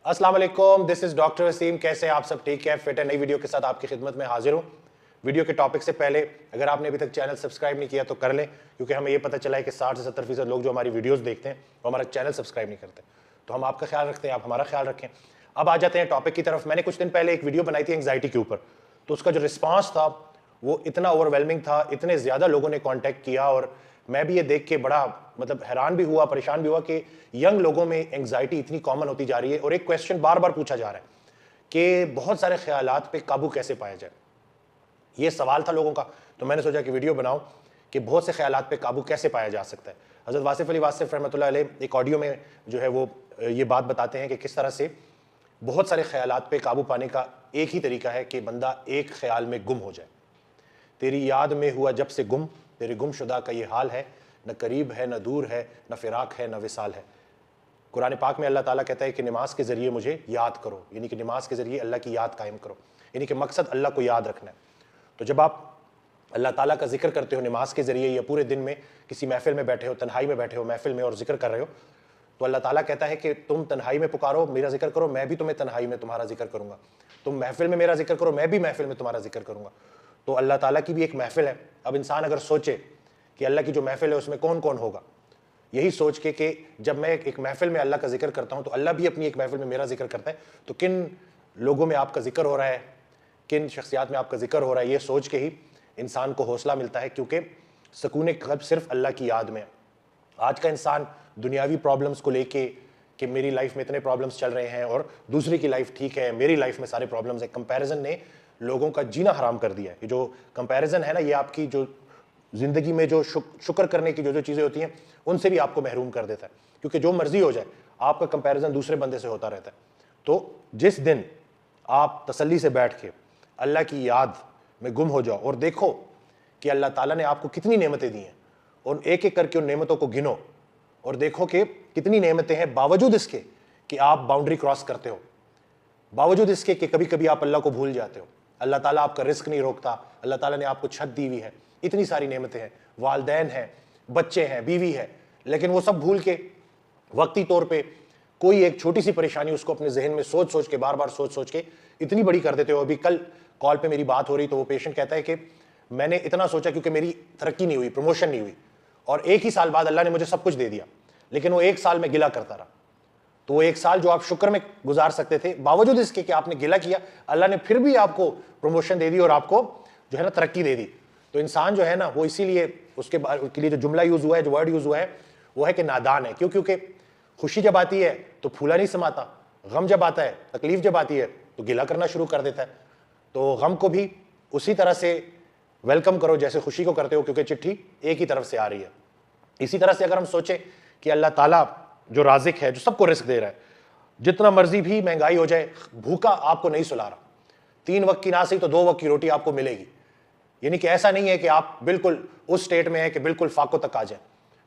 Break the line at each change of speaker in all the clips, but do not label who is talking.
अस्सलाम वालेकुम, this is doctor Wasim. कैसे हैं आप सब? ठीक है, फिट है। नई वीडियो के साथ आपकी खिदमत में हाजिर हूँ। वीडियो के टॉपिक से पहले अगर आपने अभी तक चैनल सब्सक्राइब नहीं किया तो कर लें, क्योंकि हमें ये पता चला है कि 60 से 70% लोग जो हमारी वीडियोस देखते हैं वो हमारा चैनल सब्सक्राइब नहीं करते। तो हम आपका ख्याल रखते हैं, आप हमारा ख्याल रखें। अब आ जाते हैं टॉपिक की तरफ। मैंने कुछ दिन पहले एक वीडियो बनाई थी एंग्जाइटी के ऊपर, तो उसका जो रिस्पॉन्स था वो इतना ओवरवेलमिंग था, इतने ज़्यादा लोगों ने कॉन्टैक्ट किया, और मैं भी ये देख के बड़ा हैरान भी हुआ, परेशान भी हुआ कि यंग लोगों में एंग्जाइटी इतनी कॉमन होती जा रही है। और एक क्वेश्चन बार बार पूछा जा रहा है कि बहुत सारे ख्यालात पे काबू कैसे पाया जाए। ये सवाल था लोगों का, तो मैंने सोचा कि वीडियो बनाऊं कि बहुत से ख्यालात पे काबू कैसे पाया जा सकता है। हज़रत वासिफ अली वासिफ रहमतुल्लाह अलैह एक ऑडियो में जो है वो ये बात बताते हैं कि किस तरह से बहुत सारे ख्यालात पे काबू पाने का एक ही तरीका है कि बंदा एक ख्याल में गुम हो जाए। तेरी याद में हुआ जब से गुम, तेरे गुमशुदा का ये हाल है, न करीब है न दूर है, न फिराक है न विसाल है। कुरान पाक में अल्लाह ताला कहता है कि नमाज के ज़रिए मुझे याद करो, यानी कि नमाज के ज़रिए अल्लाह की याद कायम करो, यानी कि मकसद अल्लाह को याद रखना है। तो जब आप अल्लाह ताला का जिक्र करते हो नमाज के ज़रिए, या पूरे दिन में किसी महफिल में बैठे हो, तन्हाई में बैठे हो महफिल में और जिक्र कर रहे हो, तो अल्लाह ताला कहता है कि तुम तन्हाई में पुकारो, मेरा जिक्र करो, मैं भी तुम्हें तन्हाई में तुम्हारा जिक्र करूँगा। तुम महफिल में मेरा जिक्र करो, मैं भी महफिल में तुम्हारा जिक्र करूँगा। तो अल्लाह ताला की भी एक महफिल है। अब इंसान अगर सोचे कि अल्लाह की जो महफिल है उसमें कौन कौन होगा, यही सोच के कि जब मैं एक महफिल में अल्लाह का जिक्र करता हूँ तो अल्लाह भी अपनी एक महफिल में मेरा जिक्र करता है, तो किन लोगों में आपका जिक्र हो रहा है, किन शख्सियात में आपका जिक्र हो रहा है, ये सोच के ही इंसान को हौसला मिलता है, क्योंकि सुकून क़ल्ब सिर्फ अल्लाह की याद में है। आज का इंसान दुनियावी प्रॉब्लम्स को लेके कि मेरी लाइफ में इतने प्रॉब्लम्स चल रहे हैं और दूसरे की लाइफ ठीक है, मेरी लाइफ में सारे प्रॉब्लम्स है, कंपैरिजन ने लोगों का जीना हराम कर दिया है। ये जो कंपैरिजन है ना, ये आपकी जो ज़िंदगी में जो शुक्र करने की जो चीज़ें होती हैं उनसे भी आपको महरूम कर देता है, क्योंकि जो मर्जी हो जाए आपका कंपैरिजन दूसरे बंदे से होता रहता है। तो जिस दिन आप तसल्ली से बैठ के अल्लाह की याद में गुम हो जाओ और देखो कि अल्लाह ताला ने आपको कितनी नेमतें दी हैं, और एक एक करके उन नेमतों को गिनो और देखो कि कितनी नेमतें हैं, बावजूद इसके कि आप बाउंड्री क्रॉस करते हो, बावजूद इसके कि कभी कभी आप अल्लाह को भूल जाते हो, अल्लाह ताला आपका रिस्क नहीं रोकता, अल्लाह ताला ने आपको छत दी हुई है, इतनी सारी नेमतें हैं, वालदैन हैं, बच्चे हैं, बीवी है, लेकिन वो सब भूल के वक्ती तौर पे कोई एक छोटी सी परेशानी उसको अपने जहन में सोच सोच के, बार बार सोच सोच के इतनी बड़ी कर देते हो। अभी कल कॉल पे मेरी बात हो रही तो वो पेशेंट कहता है कि मैंने इतना सोचा क्योंकि मेरी तरक्की नहीं हुई, प्रमोशन नहीं हुई, और एक ही साल बाद अल्लाह ने मुझे सब कुछ दे दिया, लेकिन वो एक साल में गिला करता रहा। तो वो एक साल जो आप शुक्र में गुजार सकते थे, बावजूद इसके कि आपने गिला किया, अल्लाह ने फिर भी आपको प्रमोशन दे दी और आपको जो है ना तरक्की दे दी। तो इंसान जो है ना वो इसीलिए उसके लिए जो जुमला यूज़ हुआ है, जो वर्ड यूज़ हुआ है वो है कि नादान है। क्यों? क्योंकि खुशी जब आती है तो फूला नहीं समाता, गम जब आता है, तकलीफ जब आती है तो गिला करना शुरू कर देता है। तो गम को भी उसी तरह से वेलकम करो जैसे खुशी को करते हो, क्योंकि चिट्ठी एक ही तरफ से आ रही है। इसी तरह से अगर हम सोचें कि अल्लाह ताला जो राज़िक है, जो सबको रिस्क दे रहा है, जितना मर्जी भी महंगाई हो जाए, भूखा आपको नहीं सुला रहा, 3 वक्त की ना सही तो 2 वक्त की रोटी आपको मिलेगी। यानी कि ऐसा नहीं है कि आप बिल्कुल उस स्टेट में है कि बिल्कुल फाको तक आ जाए,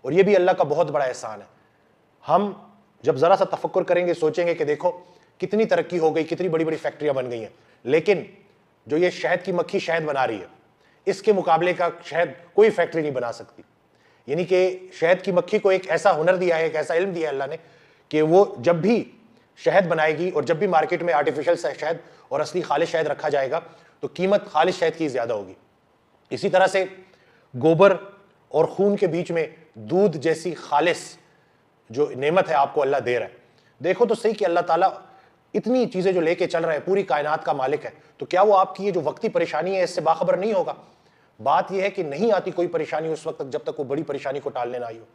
और ये भी अल्लाह का बहुत बड़ा एहसान है। हम जब ज़रा सा तफक्कुर करेंगे, सोचेंगे कि देखो कितनी तरक्की हो गई, कितनी बड़ी बड़ी फैक्ट्रियाँ बन गई हैं, लेकिन जो ये शहद की मक्खी शहद बना रही है, इसके मुकाबले का शहद कोई फैक्ट्री नहीं बना सकती। यानी कि शहद की मक्खी को एक ऐसा हुनर दिया है, एक ऐसा इल्म दिया है अल्लाह ने, कि वो जब भी शहद बनाएगी और जब भी मार्केट में आर्टिफिशियल शहद और असली खालिश शहद रखा जाएगा तो कीमत खालिश शहद की ज़्यादा होगी। इसी तरह से गोबर और खून के बीच में दूध जैसी खालिश जो नेमत है आपको अल्लाह दे रहा है। देखो तो सही कि अल्लाह ताला इतनी चीज़ें जो लेके चल रहा है, पूरी कायनात का मालिक है, तो क्या वो आपकी ये जो वक्ती परेशानी है इससे बाखबर नहीं होगा? बात यह है कि नहीं आती कोई परेशानी उस वक्त तक जब तक वो बड़ी परेशानी को टालने ना आई हो।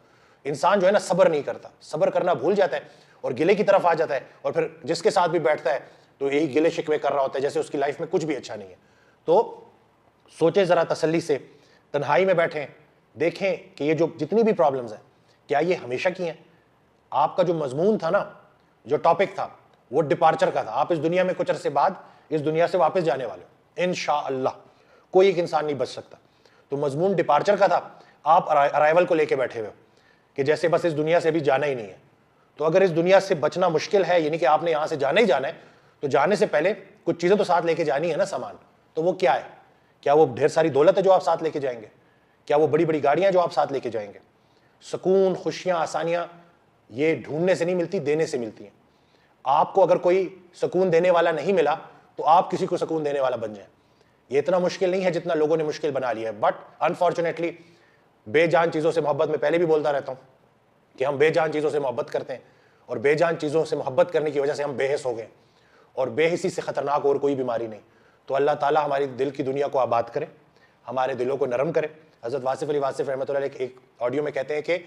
इंसान जो है ना सब्र नहीं करता, सब्र करना भूल जाता है और गिले की तरफ आ जाता है, और फिर जिसके साथ भी बैठता है तो यही गिले शिकवे कर रहा होता है, जैसे उसकी लाइफ में कुछ भी अच्छा नहीं है। तो सोचे ज़रा तसल्ली से, तन्हाई में बैठें, देखें कि ये जो जितनी भी प्रॉब्लम्स हैं क्या ये हमेशा की हैं। आपका जो मजमून था ना, जो टॉपिक था, वो डिपार्चर का था। आप इस दुनिया में कुछ अरसे बाद इस दुनिया से वापस जाने वाले हो इंशाअल्लाह, कोई एक इंसान नहीं बच सकता। तो मजमून डिपार्चर का था, आप अराइवल को लेके बैठे हुए हो कि जैसे बस इस दुनिया से भी जाना ही नहीं है। तो अगर इस दुनिया से बचना मुश्किल है, यानी कि आपने यहाँ से जाना ही जाना है, तो जाने से पहले कुछ चीज़ें तो साथ लेके जानी है ना, सामान। तो वो क्या है? क्या वो ढेर सारी दौलत है जो आप साथ लेके जाएंगे? क्या वो बड़ी बड़ी गाड़ियाँ जो आप साथ लेके जाएंगे? सुकून, खुशियाँ, आसानियाँ ये ढूंढने से नहीं मिलती, देने से मिलती हैं। آپ کو اگر کوئی سکون دینے والا نہیں ملا تو آپ کسی کو سکون دینے والا بن جائیں. یہ اتنا مشکل نہیں ہے جتنا لوگوں نے مشکل بنا لیا ہے. بٹ انفارچونیٹلی بے جان چیزوں سے محبت، میں پہلے بھی بولتا رہتا ہوں کہ ہم بے جان چیزوں سے محبت کرتے ہیں، اور بے جان چیزوں سے محبت کرنے کی وجہ سے ہم بے حس ہو گئے، اور بے حسی سے خطرناک اور کوئی بیماری نہیں. تو اللہ تعالیٰ ہماری دل کی دنیا کو آباد کرے، ہمارے دلوں کو نرم کرے. حضرت واصف علی واصف رحمۃ اللہ علیہ ایک آڈیو میں کہتے ہیں کہ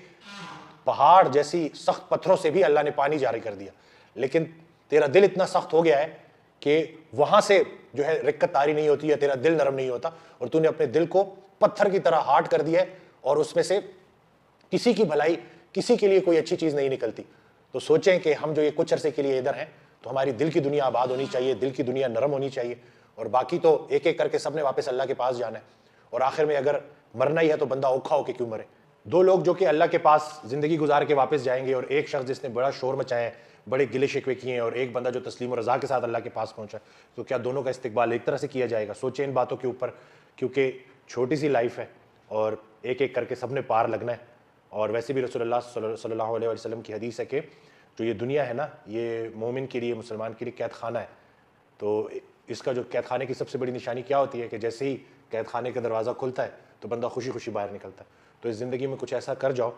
پہاڑ جیسی سخت پتھروں سے بھی اللہ نے پانی جاری کر دیا، لیکن تیرا دل اتنا سخت ہو گیا ہے کہ وہاں سے جو ہے رکت طاری نہیں ہوتی ہے، تیرا دل نرم نہیں ہوتا، اور تو نے اپنے دل کو پتھر کی طرح ہارڈ کر دیا ہے، اور اس میں سے کسی کی بھلائی، کسی کے لیے کوئی اچھی چیز نہیں نکلتی. تو سوچیں کہ ہم جو یہ کچھ عرصے کے لیے ادھر ہیں تو ہماری دل کی دنیا آباد ہونی چاہیے، دل کی دنیا نرم ہونی چاہیے، اور باقی تو ایک ایک کر کے سب نے واپس اللہ کے پاس جانا ہے. اور آخر میں اگر مرنا ہی ہے تو بندہ اوکھا ہو کے کیوں مرے. دو لوگ جو کہ اللہ کے پاس زندگی گزار کے واپس جائیں گے، اور ایک شخص جس نے بڑا شور مچایا ہے، بڑے گلے شکوے کیے ہیں، اور ایک بندہ جو تسلیم و رضا کے ساتھ اللہ کے پاس پہنچا ہے، تو کیا دونوں کا استقبال ایک طرح سے کیا جائے گا؟ سوچیں ان باتوں کے اوپر، کیونکہ چھوٹی سی لائف ہے اور ایک ایک کر کے سب نے پار لگنا ہے. اور ویسے بھی رسول اللہ صلی اللہ علیہ وسلم کی حدیث ہے کہ جو یہ دنیا ہے نا، یہ مومن کے لیے، مسلمان کے لیے قید خانہ ہے. تو اس کا جو قید خانے کی سب سے بڑی نشانی کیا ہوتی ہے کہ جیسے ہی قید خانے کا دروازہ کھلتا ہے تو بندہ خوشی خوشی باہر نکلتا ہے. تو اس زندگی میں کچھ ایسا کر جاؤ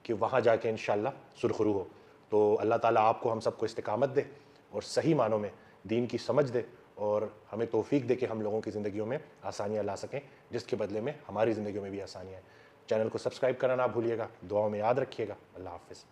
کہ وہاں جا کے انشاءاللہ سرخرو ہو. تو اللہ تعالیٰ آپ کو، ہم سب کو استقامت دے اور صحیح معنوں میں دین کی سمجھ دے، اور ہمیں توفیق دے کہ ہم لوگوں کی زندگیوں میں آسانیاں لا سکیں، جس کے بدلے میں ہماری زندگیوں میں بھی آسانیاں ہیں. چینل کو سبسکرائب کرنا نہ بھولیے گا، دعاؤں میں یاد رکھیے گا. اللہ حافظ.